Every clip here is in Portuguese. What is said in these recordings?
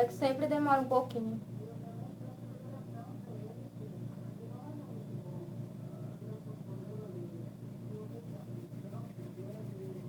É que sempre demora um pouquinho.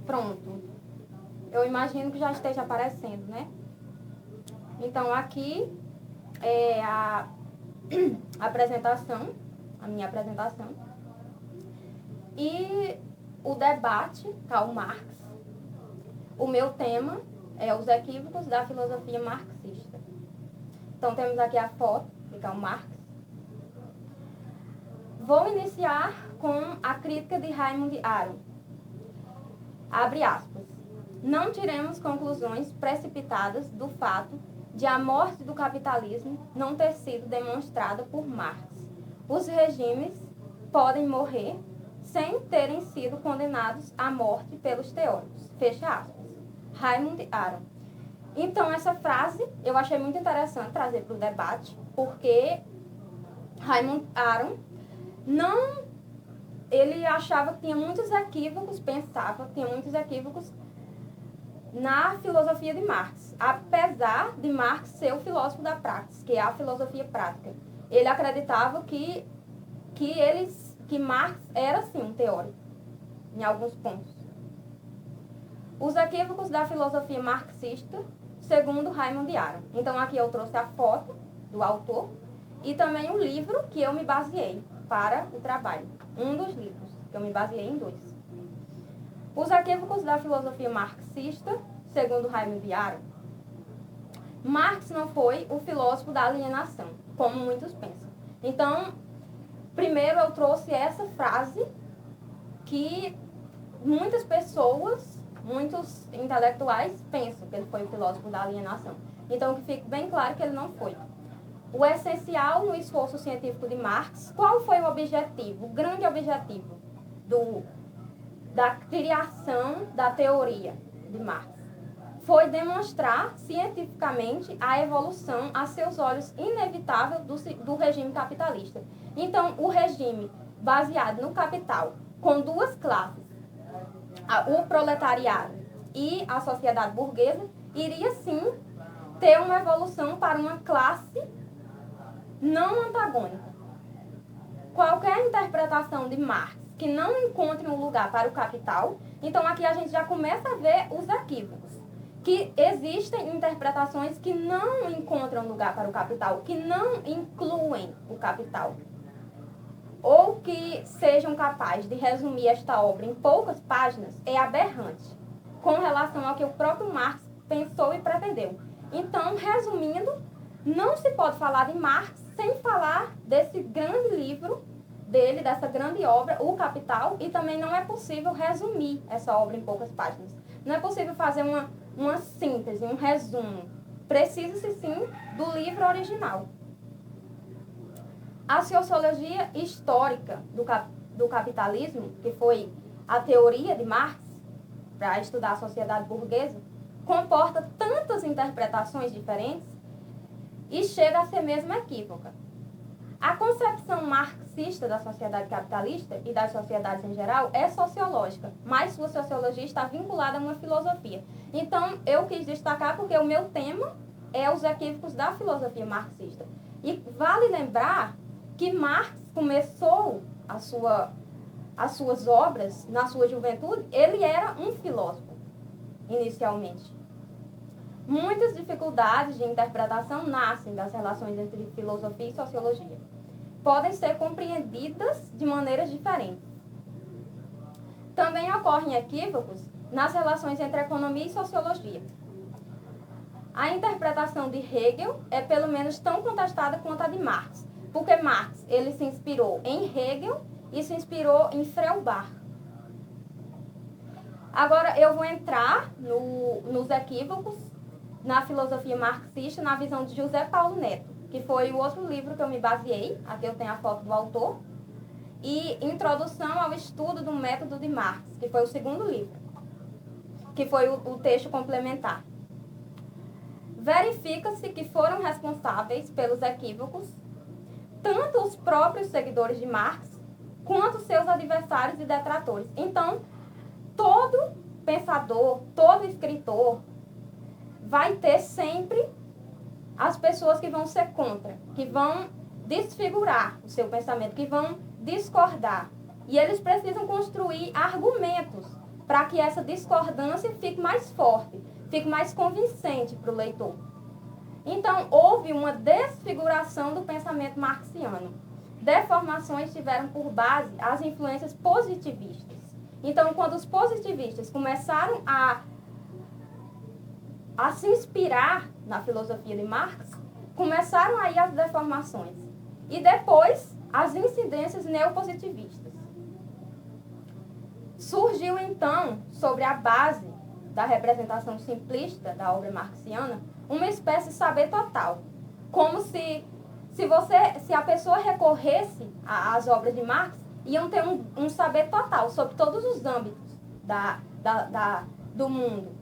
Pronto. Eu imagino que já esteja aparecendo, né? Então, aqui é a apresentação, a minha apresentação. E o debate, Karl Marx. O meu tema é os equívocos da filosofia marxista. Então, temos aqui a foto de Karl Marx. Vou iniciar com a crítica de Raymond Aron. Abre aspas. Não tiremos conclusões precipitadas do fato de a morte do capitalismo não ter sido demonstrada por Marx. Os regimes podem morrer sem terem sido condenados à morte pelos teóricos. Fecha aspas. Raymond Aron. Então, essa frase eu achei muito interessante trazer para o debate, porque Raymond Aron ele achava que tinha muitos equívocos, pensava que tinha muitos equívocos na filosofia de Marx, apesar de Marx ser o filósofo da praxis, que é a filosofia prática. Ele acreditava que Marx era, sim, um teórico, em alguns pontos. Os equívocos da filosofia marxista, segundo Raymond Aron. Então, aqui eu trouxe a foto do autor e também o livro que eu me baseei para o trabalho. Um dos livros, que eu me baseei em 2. Os equívocos da filosofia marxista, segundo Raymond Aron. Marx não foi o filósofo da alienação, como muitos pensam. Então, primeiro eu trouxe essa frase que muitas pessoas, muitos intelectuais pensam que ele foi o filósofo da alienação. Então, que fique bem claro que ele não foi. O essencial no esforço científico de Marx, qual foi o objetivo, o grande objetivo da criação da teoria de Marx? Foi demonstrar cientificamente a evolução a seus olhos inevitável do regime capitalista. Então, o regime baseado no capital, com 2 classes, o proletariado e a sociedade burguesa, iria sim ter uma evolução para uma classe não antagônica. Qualquer interpretação de Marx que não encontre um lugar para o capital, então aqui a gente já começa a ver os equívocos. Que existem interpretações que não encontram lugar para o capital, que não incluem o capital. Ou que sejam capazes de resumir esta obra em poucas páginas, é aberrante, com relação ao que o próprio Marx pensou e pretendeu. Então, resumindo, não se pode falar de Marx sem falar desse grande livro dele, dessa grande obra, O Capital, e também não é possível resumir essa obra em poucas páginas. Não é possível fazer uma síntese, um resumo. Precisa-se, sim, do livro original. A sociologia histórica do capitalismo, que foi a teoria de Marx, para estudar a sociedade burguesa, comporta tantas interpretações diferentes e chega a ser mesmo equívoca. A concepção marxista da sociedade capitalista e das sociedades em geral é sociológica, mas sua sociologia está vinculada a uma filosofia. Então, eu quis destacar porque o meu tema é os equívocos da filosofia marxista. E vale lembrar que Marx começou as suas obras na sua juventude, ele era um filósofo, inicialmente. Muitas dificuldades de interpretação nascem das relações entre filosofia e sociologia. Podem ser compreendidas de maneiras diferentes. Também ocorrem equívocos nas relações entre economia e sociologia. A interpretação de Hegel é pelo menos tão contestada quanto a de Marx, porque Marx ele se inspirou em Hegel e se inspirou em Feuerbach. Agora eu vou entrar nos equívocos na filosofia marxista, na visão de José Paulo Neto, que foi o outro livro que eu me baseei, aqui eu tenho a foto do autor, e Introdução ao Estudo do Método de Marx, que foi o segundo livro, que foi o texto complementar. Verifica-se que foram responsáveis pelos equívocos tanto os próprios seguidores de Marx, quanto seus adversários e detratores. Então, todo pensador, todo escritor vai ter sempre as pessoas que vão ser contra, que vão desfigurar o seu pensamento, que vão discordar. E eles precisam construir argumentos para que essa discordância fique mais forte, fique mais convincente para o leitor. Então, houve uma desfiguração do pensamento marxiano. Deformações tiveram por base as influências positivistas. Então, quando os positivistas começaram a se inspirar na filosofia de Marx, começaram aí as deformações. E depois, as incidências neopositivistas. Surgiu, então, sobre a base da representação simplista da obra marxiana, uma espécie de saber total. Como se a pessoa recorresse às obras de Marx, iam ter um saber total sobre todos os âmbitos do mundo.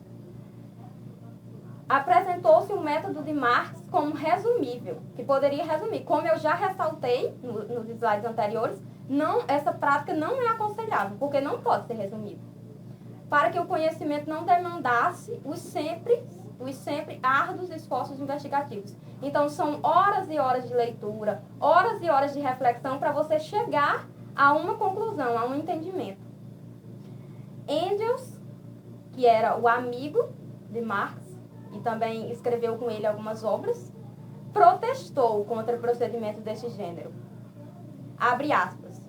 Apresentou-se o método de Marx como resumível, que poderia resumir. Como eu já ressaltei nos slides anteriores, essa prática não é aconselhável, porque não pode ser resumido. Para que o conhecimento não demandasse os sempre árduos esforços investigativos. Então, são horas e horas de leitura, horas e horas de reflexão para você chegar a uma conclusão, a um entendimento. Engels, que era o amigo de Marx, e também escreveu com ele algumas obras, protestou contra o procedimento desse gênero. Abre aspas.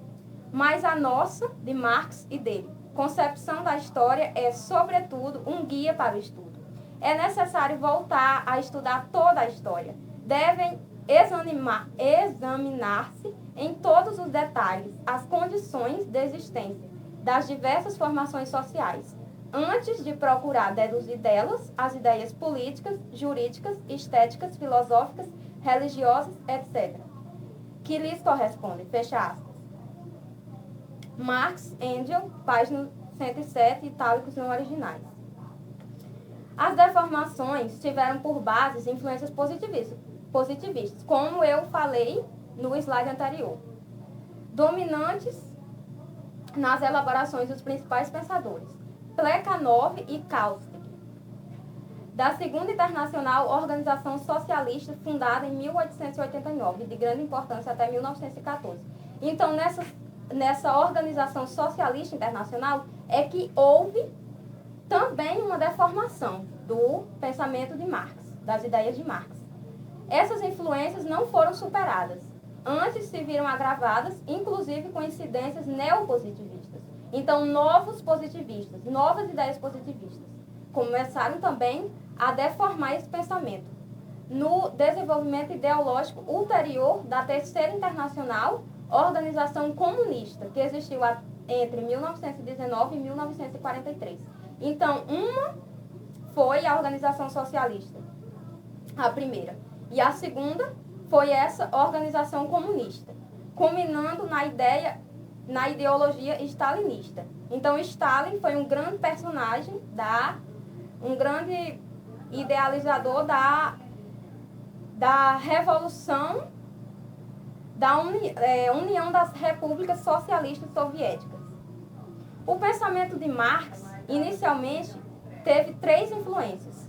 Mas a nossa, de Marx e dele, concepção da história é, sobretudo, um guia para o estudo. É necessário voltar a estudar toda a história. Devem examinar-se em todos os detalhes as condições de existência das diversas formações sociais, antes de procurar deduzir delas as ideias políticas, jurídicas, estéticas, filosóficas, religiosas, etc., que lhes correspondem. Fecha aspas. Marx, Engels, página 107, itálicos não originais. As deformações tiveram por base influências positivistas, como eu falei no slide anterior, dominantes nas elaborações dos principais pensadores, Plekhanov e Kautsky, da Segunda Internacional, organização socialista fundada em 1889, de grande importância até 1914. Então, nessa organização socialista internacional é que houve também uma deformação do pensamento de Marx, das ideias de Marx. Essas influências não foram superadas. Antes se viram agravadas, inclusive com incidências neopositivistas. Então, novos positivistas, novas ideias positivistas, começaram também a deformar esse pensamento. No desenvolvimento ideológico ulterior da Terceira Internacional, organização comunista, que existiu entre 1919 e 1943. Então, uma foi a organização socialista, a primeira. E a segunda foi essa organização comunista, culminando na ideologia stalinista. Então, Stalin foi um grande personagem, um grande idealizador da revolução, da União das Repúblicas Socialistas Soviéticas. O pensamento de Marx, inicialmente, teve 3 influências,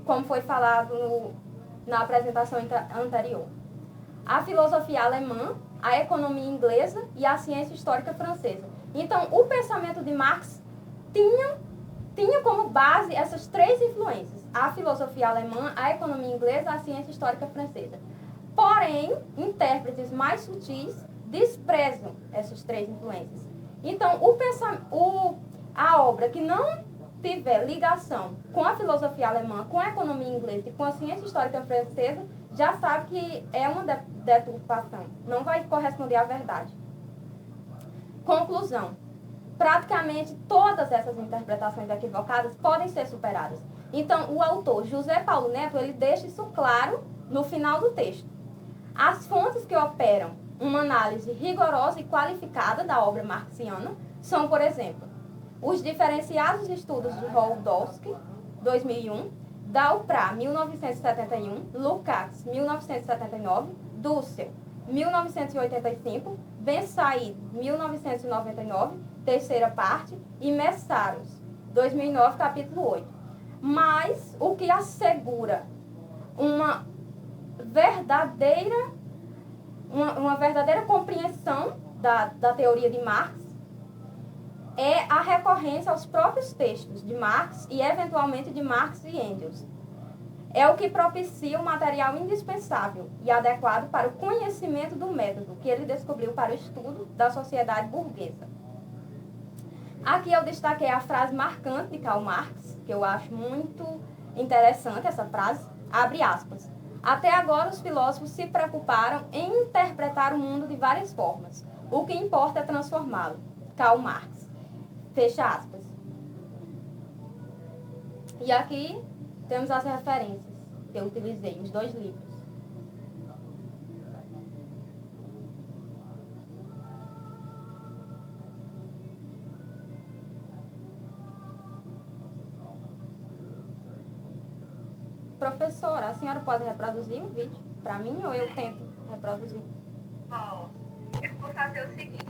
como foi falado na apresentação anterior. A filosofia alemã, a economia inglesa e a ciência histórica francesa. Então, o pensamento de Marx tinha como base essas 3 influências: a filosofia alemã, a economia inglesa, a ciência histórica francesa. Porém, intérpretes mais sutis desprezam essas 3 influências. Então, a obra que não tiver ligação com a filosofia alemã, com a economia inglesa e com a ciência histórica francesa, já sabe que é uma deturpação, não vai corresponder à verdade. Conclusão. Praticamente todas essas interpretações equivocadas podem ser superadas. Então, o autor José Paulo Neto, ele deixa isso claro no final do texto. As fontes que operam uma análise rigorosa e qualificada da obra marxiana são, por exemplo, os diferenciados estudos de Rondowski, 2001, Dalprat, 1971, Lukács, 1979, Dussel, 1985, Ben Said, 1999, terceira parte, e Messaros, 2009, capítulo 8. Mas o que assegura uma verdadeira compreensão da teoria de Marx é a recorrência aos próprios textos de Marx e, eventualmente, de Marx e Engels. É o que propicia o material indispensável e adequado para o conhecimento do método que ele descobriu para o estudo da sociedade burguesa. Aqui eu destaquei a frase marcante de Karl Marx, que eu acho muito interessante essa frase, abre aspas. Até agora os filósofos se preocuparam em interpretar o mundo de várias formas. O que importa é transformá-lo. Karl Marx. Fecha aspas. E aqui temos as referências que eu utilizei, os 2 livros. Professora, a senhora pode reproduzir o vídeo para mim ou eu tento reproduzir? Bom, eu vou fazer o seguinte,